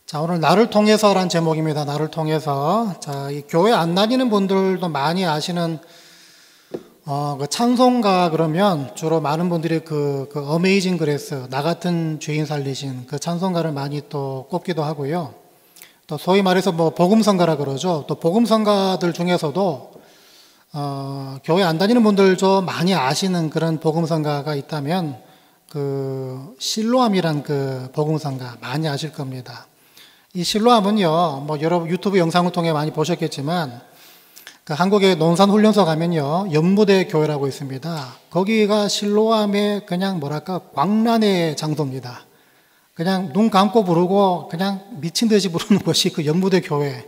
자, 오늘 나를 통해서란 제목입니다. 나를 통해서. 자, 이 교회 안 다니는 분들도 많이 아시는 그 찬송가 그러면 주로 많은 분들이 그 어메이징 그레이스, 나 같은 죄인 살리신 그 찬송가를 많이 또 꼽기도 하고요. 또 소위 말해서 뭐 복음성가라 그러죠. 또 복음성가들 중에서도 교회 안 다니는 분들 좀 많이 아시는 그런 복음성가가 있다면 그 실로암이란 그 복음성가 많이 아실 겁니다. 이 실로암은요, 뭐 여러 유튜브 영상을 통해 많이 보셨겠지만 그 한국의 논산훈련소 가면요, 연무대 교회라고 있습니다. 거기가 실로암의 그냥 뭐랄까 광란의 장소입니다. 그냥 눈 감고 부르고 그냥 미친 듯이 부르는 것이 그 연무대 교회,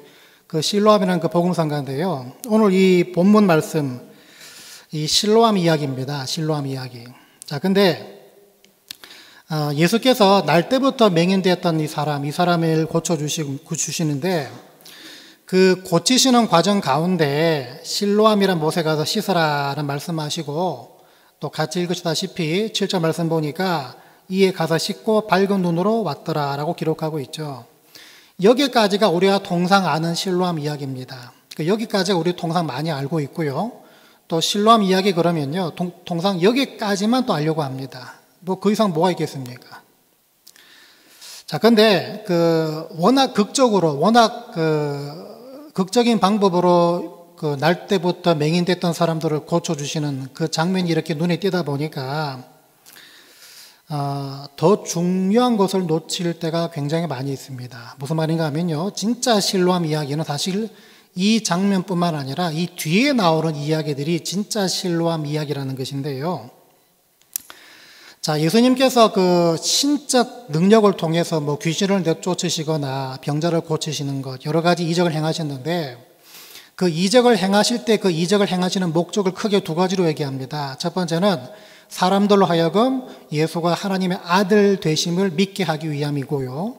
그 실로암이라는 그 복음성가인데요. 오늘 이 본문 말씀, 이 실로암 이야기입니다. 실로암 이야기. 자, 근데 예수께서 날 때부터 맹인되었던 이 사람을 고쳐주시는데 그 고치시는 과정 가운데 실로암이란 못에 가서 씻으라는 말씀하시고 또 같이 읽으시다시피 7절 말씀 보니까 이에 가서 씻고 밝은 눈으로 왔더라라고 기록하고 있죠. 여기까지가 우리가 통상 아는 실로암 이야기입니다. 여기까지가 우리 통상 많이 알고 있고요. 또 실로암 이야기 그러면요, 통상 여기까지만 또 알려고 합니다. 뭐 그 이상 뭐가 있겠습니까? 자, 근데 워낙 극적으로, 워낙 극적인 방법으로 날 때부터 맹인됐던 사람들을 고쳐주시는 그 장면이 이렇게 눈에 띄다 보니까 더 중요한 것을 놓칠 때가 굉장히 많이 있습니다. 무슨 말인가 하면요, 진짜 실로암 이야기는 사실 이 장면뿐만 아니라 이 뒤에 나오는 이야기들이 진짜 실로암 이야기라는 것인데요. 자, 예수님께서 그 신적 능력을 통해서 뭐 귀신을 내쫓으시거나 병자를 고치시는 것, 여러 가지 이적을 행하셨는데 그 이적을 행하실 때 그 이적을 행하시는 목적을 크게 두 가지로 얘기합니다. 첫 번째는 사람들로 하여금 예수가 하나님의 아들 되심을 믿게 하기 위함이고요.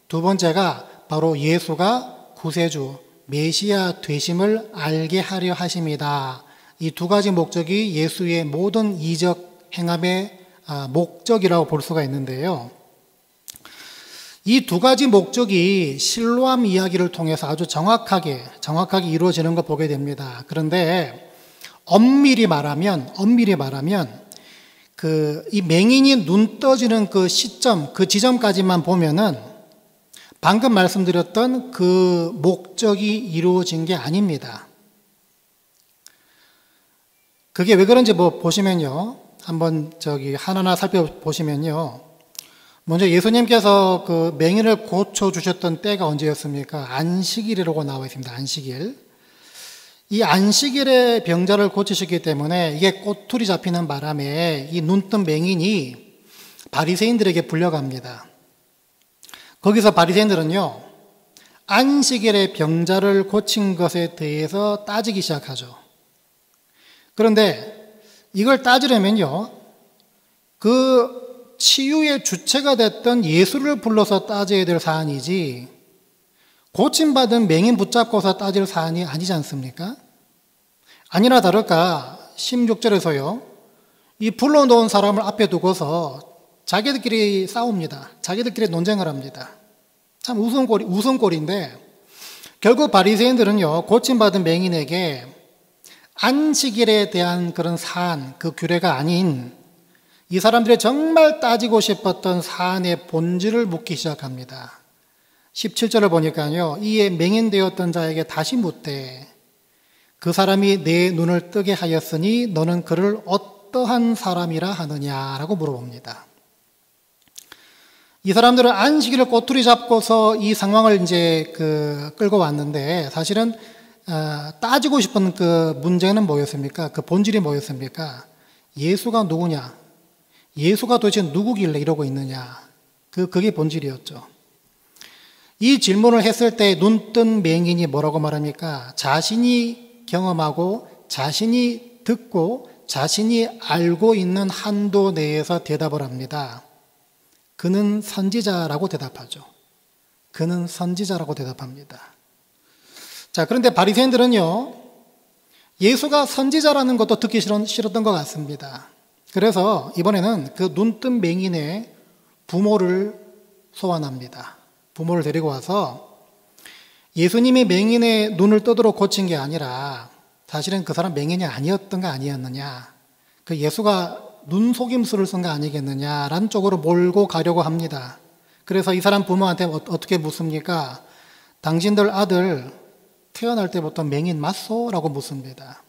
두 번째가 바로 예수가 구세주, 메시아 되심을 알게 하려 하심이다. 이 두 가지 목적이 예수의 모든 이적 행함의 목적이라고 볼 수가 있는데요. 이 두 가지 목적이 실로암 이야기를 통해서 아주 정확하게 이루어지는 걸 보게 됩니다. 그런데 엄밀히 말하면 이 맹인이 눈 떠지는 그 시점, 그 지점까지만 보면은 방금 말씀드렸던 그 목적이 이루어진 게 아닙니다. 그게 왜 그런지 뭐 보시면요. 한번 하나하나 살펴보시면요. 먼저 예수님께서 그 맹인을 고쳐주셨던 때가 언제였습니까? 안식일이라고 나와 있습니다. 안식일. 이 안식일에 병자를 고치셨기 때문에 이게 꼬투리 잡히는 바람에 이 눈뜬 맹인이 바리새인들에게 불려갑니다. 거기서 바리새인들은요, 안식일에 병자를 고친 것에 대해서 따지기 시작하죠. 그런데 이걸 따지려면요, 그 치유의 주체가 됐던 예수를 불러서 따져야 될 사안이지 고침받은 맹인 붙잡고서 따질 사안이 아니지 않습니까? 아니나 다를까 16절에서요, 이 불러놓은 사람을 앞에 두고서 자기들끼리 싸웁니다. 자기들끼리 논쟁을 합니다. 참 웃음꼴인데 결국 바리새인들은요, 고침받은 맹인에게 안식일에 대한 그런 사안, 그 규례가 아닌 이 사람들이 정말 따지고 싶었던 사안의 본질을 묻기 시작합니다. 17절을 보니까요, 이에 맹인되었던 자에게 다시 묻되 그 사람이 내 눈을 뜨게 하였으니 너는 그를 어떠한 사람이라 하느냐라고 물어봅니다. 이 사람들은 안식일을 꼬투리 잡고서 이 상황을 이제 끌고 왔는데 사실은 따지고 싶은 그 문제는 뭐였습니까? 그 본질이 뭐였습니까? 예수가 누구냐? 예수가 도대체 누구길래 이러고 있느냐? 그게 본질이었죠. 이 질문을 했을 때 눈뜬 맹인이 뭐라고 말합니까? 자신이 경험하고 자신이 듣고 자신이 알고 있는 한도 내에서 대답을 합니다. 그는 선지자라고 대답하죠. 그는 선지자라고 대답합니다. 자, 그런데 바리새인들은요, 예수가 선지자라는 것도 듣기 싫었던 것 같습니다. 그래서 이번에는 그 눈뜬 맹인의 부모를 소환합니다. 부모를 데리고 와서 예수님이 맹인의 눈을 떠들어 고친 게 아니라 사실은 그 사람 맹인이 아니었던 거 아니었느냐, 그 예수가 눈속임수를 쓴 거 아니겠느냐라는 쪽으로 몰고 가려고 합니다. 그래서 이 사람 부모한테 어떻게 묻습니까? 당신들 아들 태어날 때부터 맹인 맞소? 라고 묻습니다.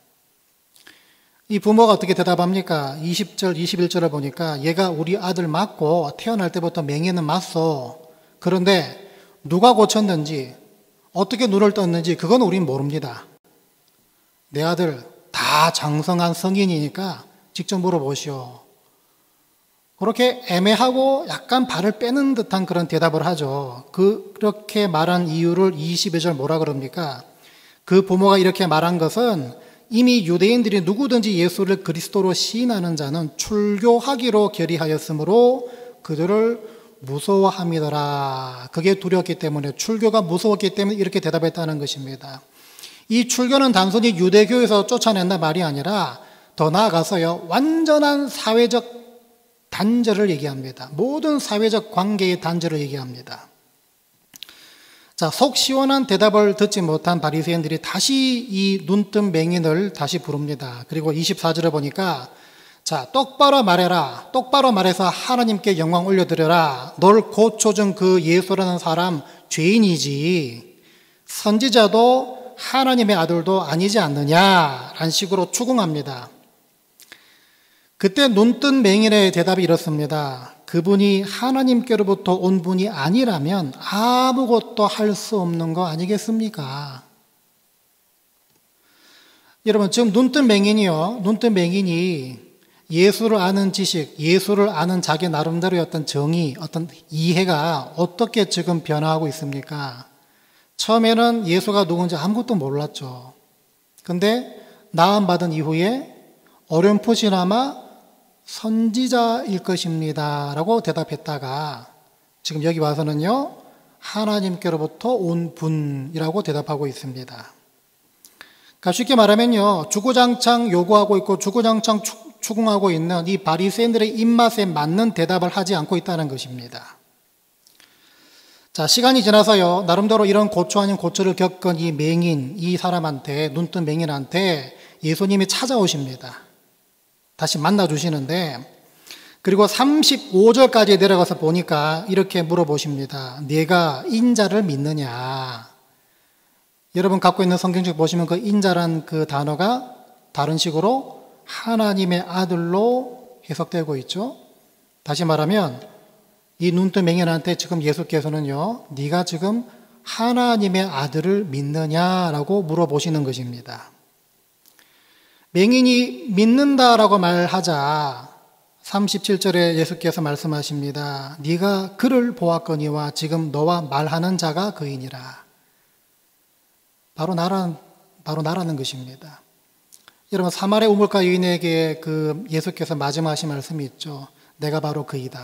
이 부모가 어떻게 대답합니까? 20절, 21절을 보니까 얘가 우리 아들 맞고 태어날 때부터 맹인은 맞소. 그런데 누가 고쳤는지 어떻게 눈을 떴는지 그건 우린 모릅니다. 내 아들 다 장성한 성인이니까 직접 물어보시오. 그렇게 애매하고 약간 발을 빼는 듯한 그런 대답을 하죠. 그렇게 말한 이유를 22절 뭐라 그럽니까? 그 부모가 이렇게 말한 것은 이미 유대인들이 누구든지 예수를 그리스도로 시인하는 자는 출교하기로 결의하였으므로 그들을 무서워함이더라. 그게 두려웠기 때문에, 출교가 무서웠기 때문에 이렇게 대답했다는 것입니다. 이 출교는 단순히 유대교에서 쫓아낸다 말이 아니라 더 나아가서요, 완전한 사회적 단절을 얘기합니다. 모든 사회적 관계의 단절을 얘기합니다. 자, 속 시원한 대답을 듣지 못한 바리새인들이 다시 이 눈뜬 맹인을 다시 부릅니다. 그리고 24절에 보니까 자, 똑바로 말해라. 똑바로 말해서 하나님께 영광 올려드려라. 널 고쳐준 그 예수라는 사람 죄인이지 선지자도 하나님의 아들도 아니지 않느냐라는 식으로 추궁합니다. 그때 눈뜬 맹인의 대답이 이렇습니다. 그분이 하나님께로부터 온 분이 아니라면 아무것도 할 수 없는 거 아니겠습니까? 여러분, 지금 눈뜬 맹인이 예수를 아는 지식, 예수를 아는 자기 나름대로의 어떤 정의, 어떤 이해가 어떻게 지금 변화하고 있습니까? 처음에는 예수가 누군지 아무것도 몰랐죠. 근데 나음받은 이후에 어렴풋이나마 선지자일 것입니다 라고 대답했다가 지금 여기 와서는요, 하나님께로부터 온 분이라고 대답하고 있습니다. 그러니까 쉽게 말하면요, 주구장창 요구하고 있고 주구장창 추궁하고 있는 이 바리새인들의 입맛에 맞는 대답을 하지 않고 있다는 것입니다. 자, 시간이 지나서요, 나름대로 이런 고초 아닌 고초를 겪은 이 맹인, 이 사람한테, 눈뜬 맹인한테 예수님이 찾아오십니다. 다시 만나주시는데, 그리고 35절까지 내려가서 보니까 이렇게 물어보십니다. 네가 인자를 믿느냐? 여러분 갖고 있는 성경책 보시면 그 인자란 그 단어가 다른 식으로 하나님의 아들로 해석되고 있죠. 다시 말하면 이 눈뜬 맹인한테 지금 예수께서는요, 네가 지금 하나님의 아들을 믿느냐라고 물어보시는 것입니다. 맹인이 믿는다라고 말하자 37절에 예수께서 말씀하십니다. 네가 그를 보았거니와 지금 너와 말하는 자가 그이니라. 바로 나라는 것입니다. 여러분, 사마리아 우물가 여인에게 그 예수께서 마지막 하신 말씀이 있죠. 내가 바로 그이다.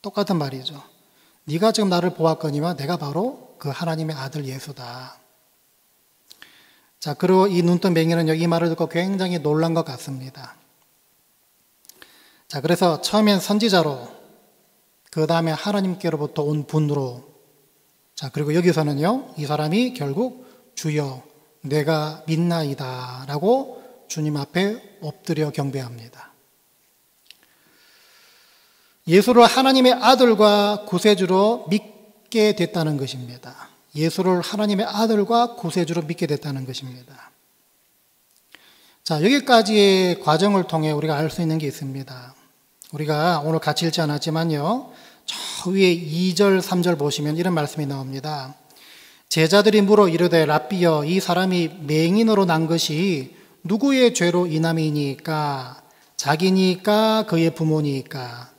똑같은 말이죠. 네가 지금 나를 보았거니와 내가 바로 그 하나님의 아들 예수다. 자, 그리고 이 눈뜬 맹인은 이 말을 듣고 굉장히 놀란 것 같습니다. 자, 그래서 처음엔 선지자로, 그 다음에 하나님께로부터 온 분으로, 자, 그리고 여기서는요, 이 사람이 결국 주여, 내가 믿나이다 라고 주님 앞에 엎드려 경배합니다. 예수를 하나님의 아들과 구세주로 믿게 됐다는 것입니다. 예수를 하나님의 아들과 구세주로 믿게 됐다는 것입니다. 자, 여기까지의 과정을 통해 우리가 알 수 있는 게 있습니다. 우리가 오늘 같이 읽지 않았지만요, 저 위에 2절, 3절 보시면 이런 말씀이 나옵니다. 제자들이 물어 이르되 랍비여, 이 사람이 맹인으로 난 것이 누구의 죄로 인함이니까? 자기니까 그의 부모니까?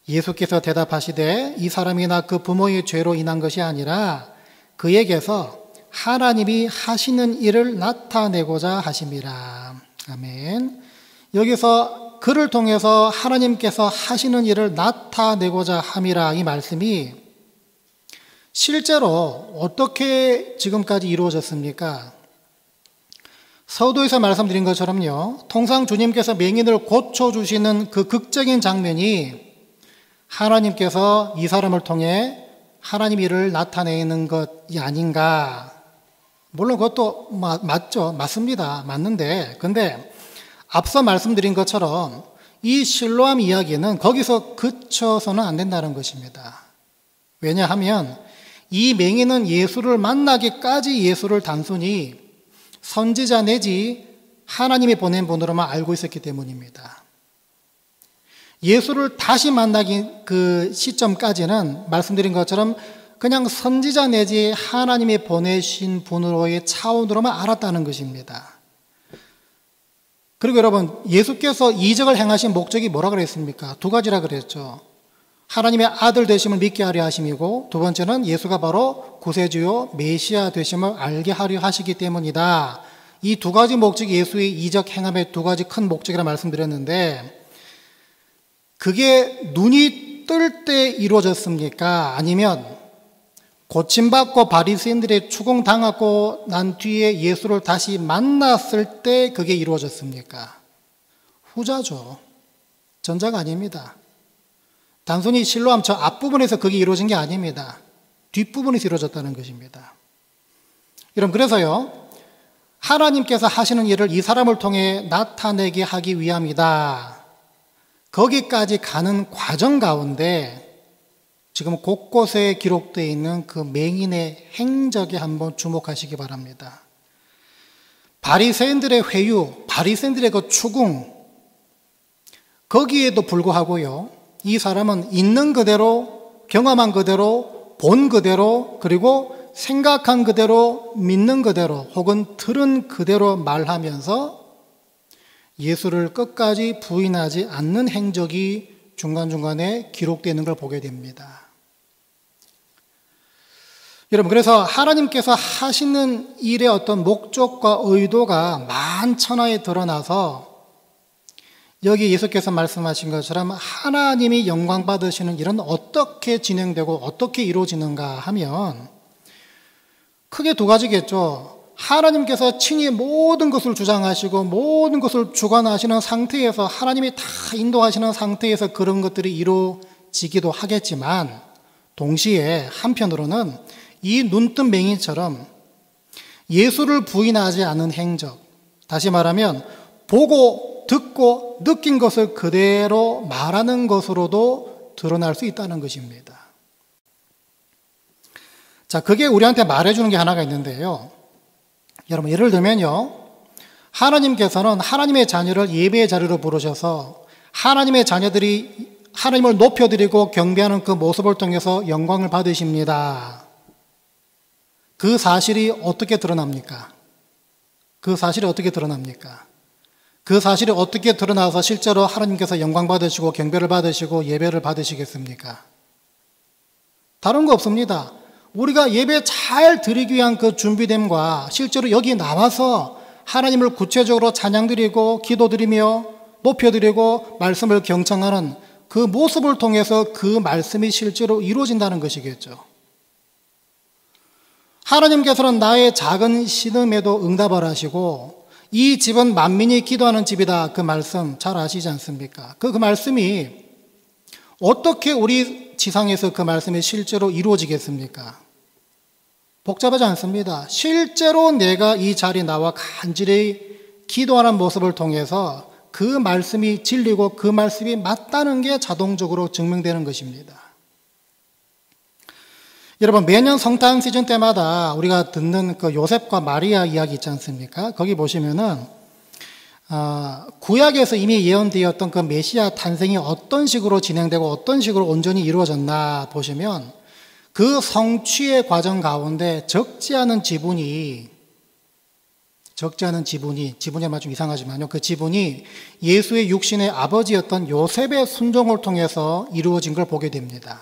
예수께서 대답하시되 이 사람이나 그 부모의 죄로 인한 것이 아니라 그에게서 하나님이 하시는 일을 나타내고자 하심이라. 아멘. 여기서 그를 통해서 하나님께서 하시는 일을 나타내고자 함이라, 이 말씀이 실제로 어떻게 지금까지 이루어졌습니까? 서두에서 말씀드린 것처럼요, 통상 주님께서 맹인을 고쳐주시는 그 극적인 장면이 하나님께서 이 사람을 통해 하나님 일을 나타내는 것이 아닌가. 물론 그것도 맞죠. 맞습니다. 맞는데, 근데 앞서 말씀드린 것처럼 이 실로암 이야기는 거기서 그쳐서는 안 된다는 것입니다. 왜냐하면 이 맹인은 예수를 만나기까지 예수를 단순히 선지자 내지 하나님이 보낸 분으로만 알고 있었기 때문입니다. 예수를 다시 만나기 그 시점까지는 말씀드린 것처럼 그냥 선지자 내지 하나님이 보내신 분으로의 차원으로만 알았다는 것입니다. 그리고 여러분, 예수께서 이적을 행하신 목적이 뭐라 그랬습니까? 두 가지라 그랬죠. 하나님의 아들 되심을 믿게 하려 하심이고, 두 번째는 예수가 바로 구세주요 메시아 되심을 알게 하려 하시기 때문이다. 이 두 가지 목적이 예수의 이적 행함의 두 가지 큰 목적이라 말씀드렸는데, 그게 눈이 뜰 때 이루어졌습니까? 아니면 고침받고 바리새인들의 추궁당하고 난 뒤에 예수를 다시 만났을 때 그게 이루어졌습니까? 후자죠. 전자가 아닙니다. 단순히 실로암 저 앞부분에서 그게 이루어진 게 아닙니다. 뒷부분에서 이루어졌다는 것입니다. 여러분, 그래서요, 하나님께서 하시는 일을 이 사람을 통해 나타내게 하기 위함이다. 거기까지 가는 과정 가운데 지금 곳곳에 기록되어 있는 그 맹인의 행적에 한번 주목하시기 바랍니다. 바리새인들의 회유, 바리새인들의 그 추궁, 거기에도 불구하고요, 이 사람은 있는 그대로, 경험한 그대로, 본 그대로, 그리고 생각한 그대로, 믿는 그대로, 혹은 들은 그대로 말하면서 예수를 끝까지 부인하지 않는 행적이 중간중간에 기록되는 걸 보게 됩니다. 여러분, 그래서 하나님께서 하시는 일의 어떤 목적과 의도가 만천하에 드러나서 여기 예수께서 말씀하신 것처럼 하나님이 영광 받으시는 일은 어떻게 진행되고 어떻게 이루어지는가 하면 크게 두 가지겠죠. 하나님께서 친히 모든 것을 주장하시고 모든 것을 주관하시는 상태에서 하나님이 다 인도하시는 상태에서 그런 것들이 이루어지기도 하겠지만 동시에 한편으로는 이 눈뜬 맹인처럼 예수를 부인하지 않은 행적, 다시 말하면 보고 듣고 느낀 것을 그대로 말하는 것으로도 드러날 수 있다는 것입니다. 자, 그게 우리한테 말해주는 게 하나가 있는데요. 여러분, 예를 들면요, 하나님께서는 하나님의 자녀를 예배의 자리로 부르셔서 하나님의 자녀들이 하나님을 높여드리고 경배하는 그 모습을 통해서 영광을 받으십니다. 그 사실이 어떻게 드러납니까? 그 사실이 어떻게 드러납니까? 그 사실이 어떻게 드러나서 실제로 하나님께서 영광 받으시고 경배를 받으시고 예배를 받으시겠습니까? 다른 거 없습니다. 우리가 예배 잘 드리기 위한 그 준비됨과 실제로 여기 나와서 하나님을 구체적으로 찬양드리고 기도드리며 높여드리고 말씀을 경청하는 그 모습을 통해서 그 말씀이 실제로 이루어진다는 것이겠죠. 하나님께서는 나의 작은 신음에도 응답을 하시고 이 집은 만민이 기도하는 집이다. 그 말씀 잘 아시지 않습니까? 그 말씀이 어떻게 우리 지상에서 그 말씀이 실제로 이루어지겠습니까? 복잡하지 않습니다. 실제로 내가 이 자리에 나와 간절히 기도하는 모습을 통해서 그 말씀이 진리고 그 말씀이 맞다는 게 자동적으로 증명되는 것입니다. 여러분, 매년 성탄 시즌 때마다 우리가 듣는 그 요셉과 마리아 이야기 있지 않습니까? 거기 보시면은 구약에서 이미 예언되었던 그 메시아 탄생이 어떤 식으로 진행되고 어떤 식으로 온전히 이루어졌나 보시면 그 성취의 과정 가운데 적지 않은 지분이 말 좀 이상하지만요. 그 지분이 예수의 육신의 아버지였던 요셉의 순종을 통해서 이루어진 걸 보게 됩니다.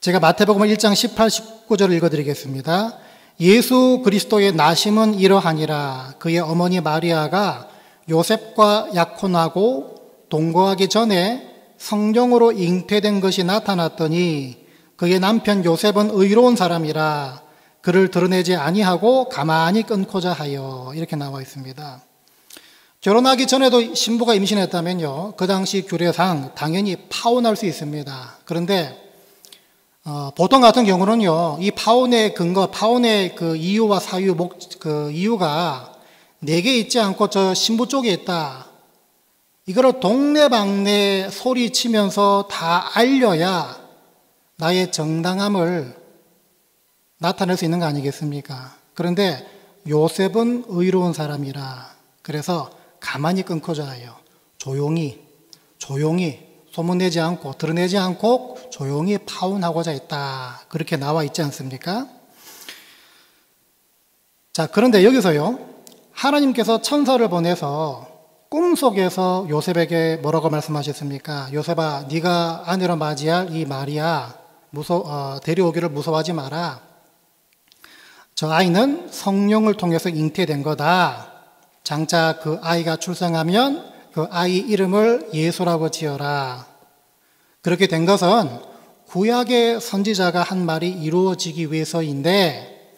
제가 마태복음 1장 18, 19절을 읽어드리겠습니다. 예수 그리스도의 나심은 이러하니라. 그의 어머니 마리아가 요셉과 약혼하고 동거하기 전에 성령으로 잉태된 것이 나타났더니 그의 남편 요셉은 의로운 사람이라 그를 드러내지 아니하고 가만히 끊고자 하여, 이렇게 나와 있습니다. 결혼하기 전에도 신부가 임신했다면요, 그 당시 규례상 당연히 파혼할 수 있습니다. 그런데 보통 같은 경우는요, 이 파혼의 근거, 파혼의 그 이유와 사유, 그 이유가 내게 있지 않고 저 신부 쪽에 있다. 이거를 동네방네 소리치면서 다 알려야 나의 정당함을 나타낼 수 있는 거 아니겠습니까? 그런데 요셉은 의로운 사람이라 그래서 가만히 끊고 자요. 조용히 소문내지 않고 드러내지 않고 조용히 파혼하고자 했다. 그렇게 나와 있지 않습니까? 자, 그런데 여기서요, 하나님께서 천사를 보내서 꿈속에서 요셉에게 뭐라고 말씀하셨습니까? 요셉아, 네가 아내로 맞이할 이 마리아 데려오기를 무서워하지 마라. 저 아이는 성령을 통해서 잉태된 거다. 장차 그 아이가 출생하면 그 아이 이름을 예수라고 지어라. 그렇게 된 것은 구약의 선지자가 한 말이 이루어지기 위해서인데,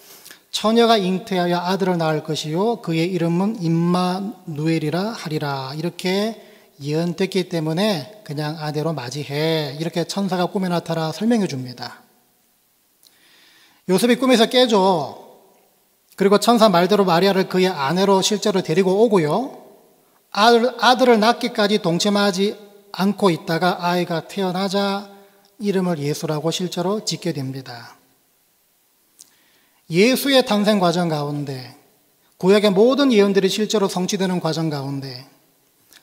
처녀가 잉태하여 아들을 낳을 것이요 그의 이름은 임마누엘이라 하리라. 이렇게 예언됐기 때문에 그냥 아내로 맞이해. 이렇게 천사가 꿈에 나타나 설명해 줍니다. 요셉이 꿈에서 깨죠. 그리고 천사 말대로 마리아를 그의 아내로 실제로 데리고 오고요. 아들을 낳기까지 동참하지 않고 있다가 아이가 태어나자 이름을 예수라고 실제로 짓게 됩니다. 예수의 탄생 과정 가운데, 구약의 모든 예언들이 실제로 성취되는 과정 가운데,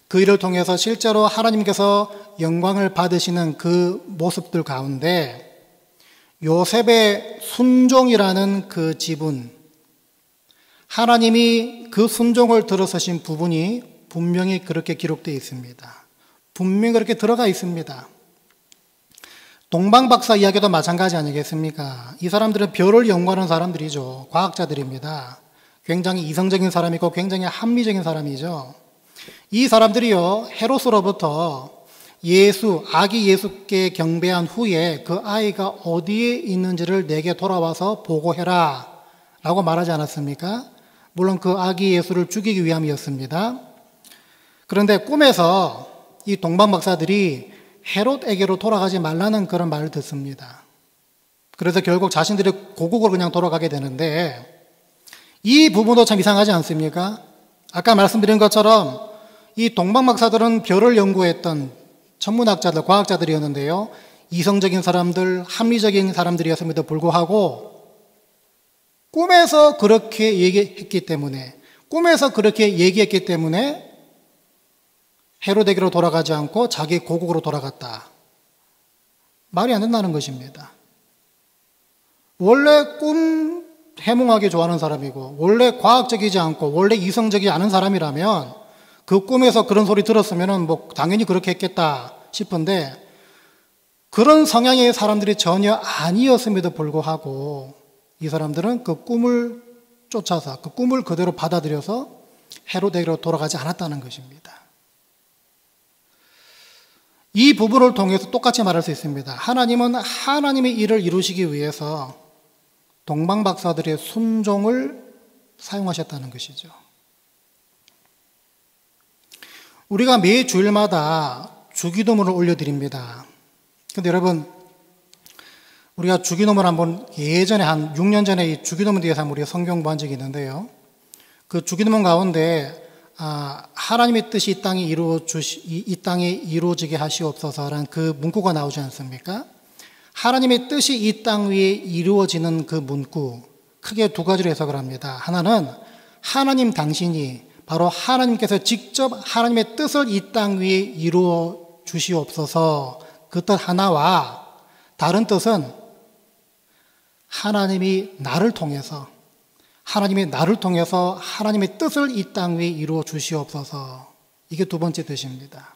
그 일을 통해서 실제로 하나님께서 영광을 받으시는 그 모습들 가운데 요셉의 순종이라는 그 지분, 하나님이 그 순종을 들어서신 부분이 분명히 그렇게 기록되어 있습니다. 분명히 그렇게 들어가 있습니다. 동방박사 이야기도 마찬가지 아니겠습니까? 이 사람들은 별을 연구하는 사람들이죠. 과학자들입니다. 굉장히 이성적인 사람이고 굉장히 합리적인 사람이죠. 이 사람들이요, 헤롯으로부터 아기 예수께 경배한 후에 그 아이가 어디에 있는지를 내게 돌아와서 보고해라 라고 말하지 않았습니까? 물론 그 아기 예수를 죽이기 위함이었습니다. 그런데 꿈에서 이 동방박사들이 헤롯에게로 돌아가지 말라는 그런 말을 듣습니다. 그래서 결국 자신들이 고국으로 그냥 돌아가게 되는데, 이 부분도 참 이상하지 않습니까? 아까 말씀드린 것처럼 이 동방박사들은 별을 연구했던 천문학자들, 과학자들이었는데요, 이성적인 사람들, 합리적인 사람들이었음에도 불구하고 꿈에서 그렇게 얘기했기 때문에 헤롯에게로 돌아가지 않고 자기 고국으로 돌아갔다. 말이 안 된다는 것입니다. 원래 꿈 해몽하기 좋아하는 사람이고, 원래 과학적이지 않고, 원래 이성적이지 않은 사람이라면 그 꿈에서 그런 소리 들었으면 뭐 당연히 그렇게 했겠다 싶은데, 그런 성향의 사람들이 전혀 아니었음에도 불구하고 이 사람들은 그 꿈을 쫓아서 그 꿈을 그대로 받아들여서 헤롯에게로 돌아가지 않았다는 것입니다. 이 부분을 통해서 똑같이 말할 수 있습니다. 하나님은 하나님의 일을 이루시기 위해서 동방박사들의 순종을 사용하셨다는 것이죠. 우리가 매 주일마다 주기도문을 올려드립니다. 그런데 여러분, 우리가 주기도문 한번 예전에 한 6년 전에 이 주기도문 대해서 우리가 성경 본 적이 있는데요. 그 주기도문 가운데 하나님의 뜻이 이 땅에 이루어지게 하시옵소서라는 그 문구가 나오지 않습니까? 하나님의 뜻이 이 땅 위에 이루어지는 그 문구, 크게 두 가지로 해석을 합니다. 하나는 하나님 당신이, 바로 하나님께서 직접 하나님의 뜻을 이 땅 위에 이루어 주시옵소서, 그 뜻 하나와, 다른 뜻은 하나님이 나를 통해서 하나님의 뜻을 이 땅 위에 이루어 주시옵소서. 이게 두 번째 뜻입니다.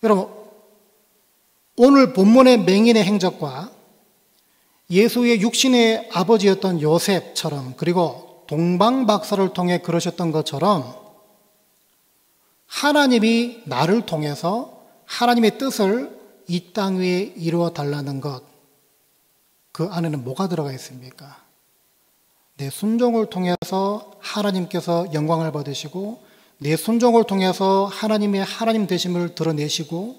여러분, 오늘 본문의 맹인의 행적과 예수의 육신의 아버지였던 요셉처럼, 그리고 동방박사를 통해 그러셨던 것처럼 하나님이 나를 통해서 하나님의 뜻을 이 땅 위에 이루어 달라는 것, 그 안에는 뭐가 들어가 있습니까? 내 순종을 통해서 하나님께서 영광을 받으시고, 내 순종을 통해서 하나님의 하나님 되심을 드러내시고,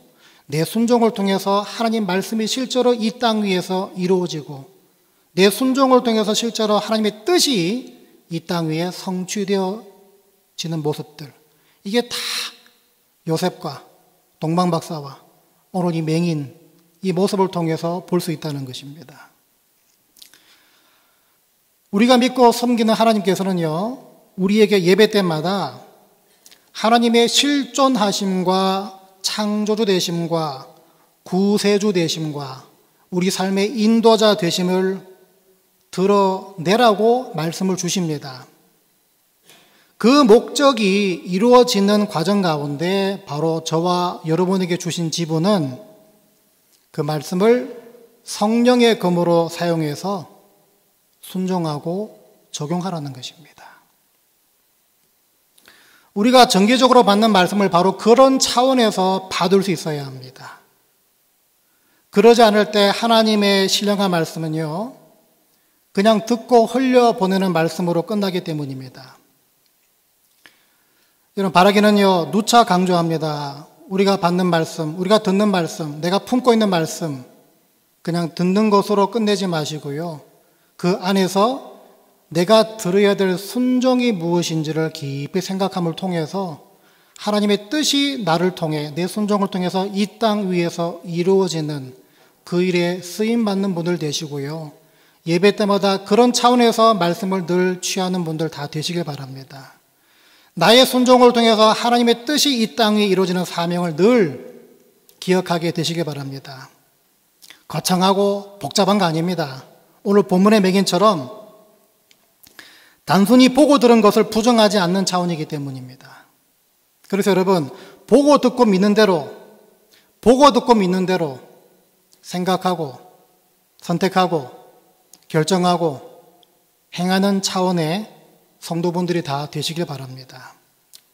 내 순종을 통해서 하나님 말씀이 실제로 이 땅 위에서 이루어지고 내 순종을 통해서 실제로 하나님의 뜻이 이 땅 위에 성취되어지는 모습들, 이게 다 요셉과 동방박사와 오늘 이 맹인 이 모습을 통해서 볼 수 있다는 것입니다. 우리가 믿고 섬기는 하나님께서는요, 우리에게 예배 때마다 하나님의 실존하심과 창조주 되심과 구세주 되심과 우리 삶의 인도자 되심을 드러내라고 말씀을 주십니다. 그 목적이 이루어지는 과정 가운데 바로 저와 여러분에게 주신 지분은 그 말씀을 성령의 검으로 사용해서 순종하고 적용하라는 것입니다. 우리가 정기적으로 받는 말씀을 바로 그런 차원에서 받을 수 있어야 합니다. 그러지 않을 때 하나님의 신령한 말씀은요, 그냥 듣고 흘려보내는 말씀으로 끝나기 때문입니다. 여러분, 바라기는요, 누차 강조합니다. 우리가 받는 말씀, 우리가 듣는 말씀, 내가 품고 있는 말씀, 그냥 듣는 것으로 끝내지 마시고요, 그 안에서 내가 들어야 될 순종이 무엇인지를 깊이 생각함을 통해서 하나님의 뜻이 나를 통해 내 순종을 통해서 이 땅 위에서 이루어지는 그 일에 쓰임받는 분들 되시고요. 예배 때마다 그런 차원에서 말씀을 늘 취하는 분들 다 되시길 바랍니다. 나의 순종을 통해서 하나님의 뜻이 이 땅에 이루어지는 사명을 늘 기억하게 되시길 바랍니다. 거창하고 복잡한 거 아닙니다. 오늘 본문의 맹인처럼 단순히 보고 들은 것을 부정하지 않는 차원이기 때문입니다. 그래서 여러분, 보고 듣고 믿는 대로 생각하고 선택하고 결정하고 행하는 차원의 성도분들이 다 되시길 바랍니다.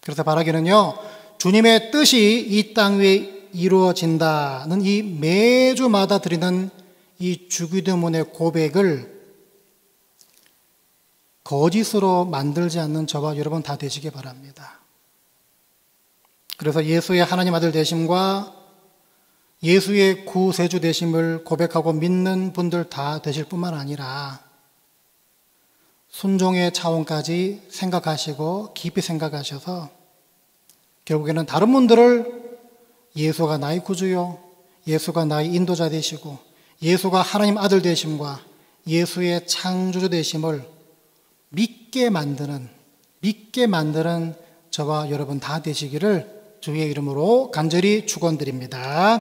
그래서 바라기는요, 주님의 뜻이 이 땅 위에 이루어진다는 이 매주마다 드리는 이 주기도문의 고백을 거짓으로 만들지 않는 저와 여러분 다 되시기 바랍니다. 그래서 예수의 하나님 아들 되심과 예수의 구세주 되심을 고백하고 믿는 분들 다 되실 뿐만 아니라 순종의 차원까지 생각하시고 깊이 생각하셔서 결국에는 다른 분들을 예수가 나의 구주요, 예수가 나의 인도자 되시고 예수가 하나님 아들 되심과 예수의 창조주 되심을 믿게 만드는 저와 여러분 다 되시기를 주의 이름으로 간절히 축원드립니다.